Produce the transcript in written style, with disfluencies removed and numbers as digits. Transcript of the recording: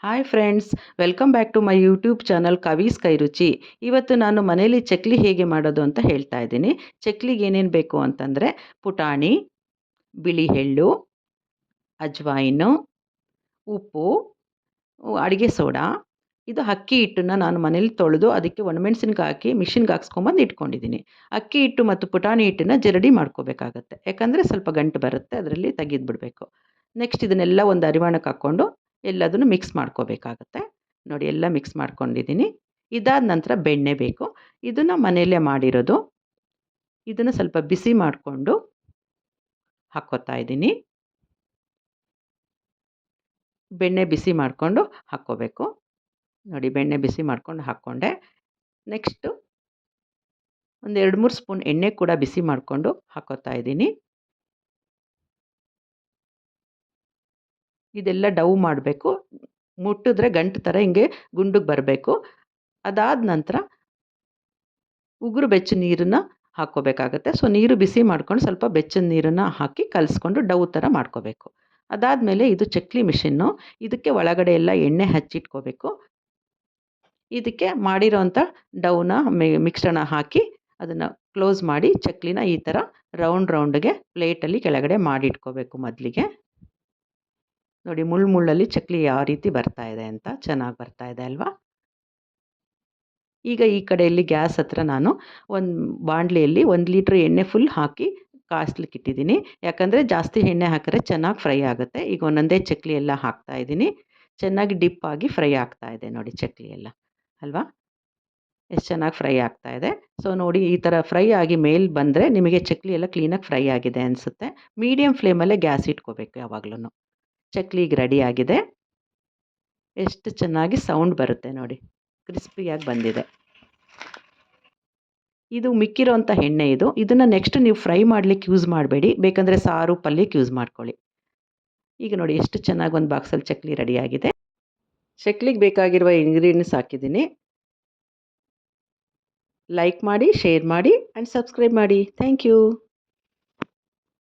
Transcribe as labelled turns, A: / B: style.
A: Hi friends, welcome back to my YouTube channel Kavees Kairuchi. ಇವತ್ತು ನಾನು ಮನೇಲಿ ಚಕ್ಲಿ ಹೇಗೆ ಮಾಡೋದು ಅಂತ ಹೇಳ್ತಾ ಇದ್ದೀನಿ. ಚಕ್ಲಿಗೆ ಏನೇನು ಬೇಕು ಅಂತಂದರೆ ಪುಟಾಣಿ, ಬಿಳಿ ಎಳ್ಳು, ಅಜ್ವಾಯಿನು, ಉಪ್ಪು, ಅಡುಗೆ ಸೋಡಾ. ಇದು ಅಕ್ಕಿ ಹಿಟ್ಟನ್ನು ನಾನು ಮನೇಲಿ ತೊಳೆದು ಅದಕ್ಕೆ ಒಣಮೆಣಸಿನ್ಕಾಯಿ ಹಾಕಿ ಮಿಷಿನ್ಗೆ ಹಾಕ್ಸ್ಕೊಂಬಂದು ಇಟ್ಕೊಂಡಿದ್ದೀನಿ. ಅಕ್ಕಿ ಹಿಟ್ಟು ಮತ್ತು ಪುಟಾಣಿ ಹಿಟ್ಟನ್ನು ಜರಡಿ ಮಾಡ್ಕೋಬೇಕಾಗತ್ತೆ, ಯಾಕಂದರೆ ಸ್ವಲ್ಪ ಗಂಟು ಬರುತ್ತೆ, ಅದರಲ್ಲಿ ತೆಗೆದುಬಿಡಬೇಕು. ನೆಕ್ಸ್ಟ್ ಇದನ್ನೆಲ್ಲ ಒಂದು ಅರಿವಾಣಕ್ಕೆ ಹಾಕ್ಕೊಂಡು ಎಲ್ಲದನ್ನು ಮಿಕ್ಸ್ ಮಾಡ್ಕೋಬೇಕಾಗತ್ತೆ. ನೋಡಿ, ಎಲ್ಲ ಮಿಕ್ಸ್ ಮಾಡ್ಕೊಂಡಿದ್ದೀನಿ. ಇದಾದ ನಂತರ ಬೆಣ್ಣೆ ಬೇಕು. ಇದನ್ನು ಮನೆಯಲ್ಲೇ ಮಾಡಿರೋದು. ಇದನ್ನು ಸ್ವಲ್ಪ ಬಿಸಿ ಮಾಡಿಕೊಂಡು ಹಾಕ್ಕೋತಾ ಇದ್ದೀನಿ. ಬೆಣ್ಣೆ ಬಿಸಿ ಮಾಡಿಕೊಂಡು ಹಾಕ್ಕೋಬೇಕು. ನೋಡಿ, ಬೆಣ್ಣೆ ಬಿಸಿ ಮಾಡ್ಕೊಂಡು ಹಾಕ್ಕೊಂಡೆ. ನೆಕ್ಸ್ಟು ಒಂದು 2-3 ಸ್ಪೂನ್ ಎಣ್ಣೆ ಕೂಡ ಬಿಸಿ ಮಾಡಿಕೊಂಡು ಹಾಕ್ಕೋತಾ ಇದ್ದೀನಿ. ಇದೆಲ್ಲ ಡವ್ ಮಾಡಬೇಕು. ಮುಟ್ಟಿದ್ರೆ ಗಂಟು ಥರ ಹಿಂಗೆ ಗುಂಡಿಗೆ ಬರಬೇಕು. ಅದಾದ ನಂತರ ಉಗುರು ಬೆಚ್ಚ ನೀರನ್ನು ಹಾಕ್ಕೋಬೇಕಾಗತ್ತೆ. ಸೊ ನೀರು ಬಿಸಿ ಮಾಡ್ಕೊಂಡು ಸ್ವಲ್ಪ ಬೆಚ್ಚದ ನೀರನ್ನು ಹಾಕಿ ಕಲಿಸ್ಕೊಂಡು ಡವ್ ಥರ ಮಾಡ್ಕೋಬೇಕು. ಅದಾದಮೇಲೆ ಇದು ಚಕ್ಲಿ ಮಿಷಿನ್ನು. ಇದಕ್ಕೆ ಒಳಗಡೆ ಎಲ್ಲ ಎಣ್ಣೆ ಹಚ್ಚಿಟ್ಕೋಬೇಕು. ಇದಕ್ಕೆ ಮಾಡಿರೋಂಥ ಡವ್ನ ಮಿಕ್ಸ್ಚರ್ನ ಹಾಕಿ ಅದನ್ನು ಕ್ಲೋಸ್ ಮಾಡಿ ಚಕ್ಲಿನ ಈ ಥರ ರೌಂಡ್ಗೆ ಪ್ಲೇಟಲ್ಲಿ ಕೆಳಗಡೆ ಮಾಡಿಟ್ಕೋಬೇಕು ಮೊದಲಿಗೆ. ನೋಡಿ, ಮುಳ್ಳಲ್ಲಿ ಚಕ್ಲಿ ಯಾವ ರೀತಿ ಬರ್ತಾ ಇದೆ ಅಂತ, ಚೆನ್ನಾಗಿ ಬರ್ತಾ ಇದೆ ಅಲ್ವಾ? ಈಗ ಈ ಕಡೆಯಲ್ಲಿ ಗ್ಯಾಸ್ ಹತ್ರ ನಾನು ಒಂದು ಬಾಣಲೆಯಲ್ಲಿ 1 ಲೀಟ್ರ್ ಎಣ್ಣೆ ಫುಲ್ ಹಾಕಿ ಕಾಯಿಸ್ಲಿಕ್ಕೆ ಇಟ್ಟಿದ್ದೀನಿ. ಯಾಕಂದರೆ ಜಾಸ್ತಿ ಎಣ್ಣೆ ಹಾಕಿದ್ರೆ ಚೆನ್ನಾಗಿ ಫ್ರೈ ಆಗುತ್ತೆ. ಈಗ ಒಂದೊಂದೇ ಚಕ್ಲಿ ಎಲ್ಲ ಹಾಕ್ತಾ ಇದ್ದೀನಿ. ಚೆನ್ನಾಗಿ ಡಿಪ್ ಆಗಿ ಫ್ರೈ ಆಗ್ತಾ ಇದೆ ನೋಡಿ ಚಕ್ಲಿ ಎಲ್ಲ, ಅಲ್ವಾ? ಎಷ್ಟು ಚೆನ್ನಾಗಿ ಫ್ರೈ ಆಗ್ತಾ ಇದೆ. ಸೊ ನೋಡಿ, ಈ ಥರ ಫ್ರೈ ಆಗಿ ಮೇಲೆ ಬಂದರೆ ನಿಮಗೆ ಚಕ್ಲಿ ಎಲ್ಲ ಕ್ಲೀನಾಗಿ ಫ್ರೈ ಆಗಿದೆ ಅನಿಸುತ್ತೆ. ಮೀಡಿಯಮ್ ಫ್ಲೇಮಲ್ಲೇ ಗ್ಯಾಸ್ ಇಟ್ಕೋಬೇಕು ಯಾವಾಗಲೂ. ಚಕ್ಲಿ ಈಗ ರೆಡಿ ಆಗಿದೆ. ಎಷ್ಟು ಚೆನ್ನಾಗಿ ಸೌಂಡ್ ಬರುತ್ತೆ ನೋಡಿ, ಕ್ರಿಸ್ಪಿಯಾಗಿ ಬಂದಿದೆ. ಇದು ಮಿಕ್ಕಿರೋಂಥ ಎಣ್ಣೆ ಇದು. ಇದನ್ನು ನೆಕ್ಸ್ಟ್ ನೀವು ಫ್ರೈ ಮಾಡಲಿಕ್ಕೆ ಯೂಸ್ ಮಾಡಬೇಡಿ, ಬೇಕಂದರೆ ಸಾರು ಪಲ್ಯಕ್ಕೆ ಯೂಸ್ ಮಾಡ್ಕೊಳ್ಳಿ. ಈಗ ನೋಡಿ, ಎಷ್ಟು ಚೆನ್ನಾಗಿ ಒಂದು ಬಾಕ್ಸಲ್ಲಿ ಚಕ್ಲಿ ರೆಡಿಯಾಗಿದೆ. ಚಕ್ಲಿಗೆ ಬೇಕಾಗಿರುವ ಇಂಗ್ರೀಡಿಯೆಂಟ್ಸ್ ಹಾಕಿದ್ದೀನಿ. ಲೈಕ್ ಮಾಡಿ, ಶೇರ್ ಮಾಡಿ ಆ್ಯಂಡ್ ಸಬ್ಸ್ಕ್ರೈಬ್ ಮಾಡಿ. Thank you.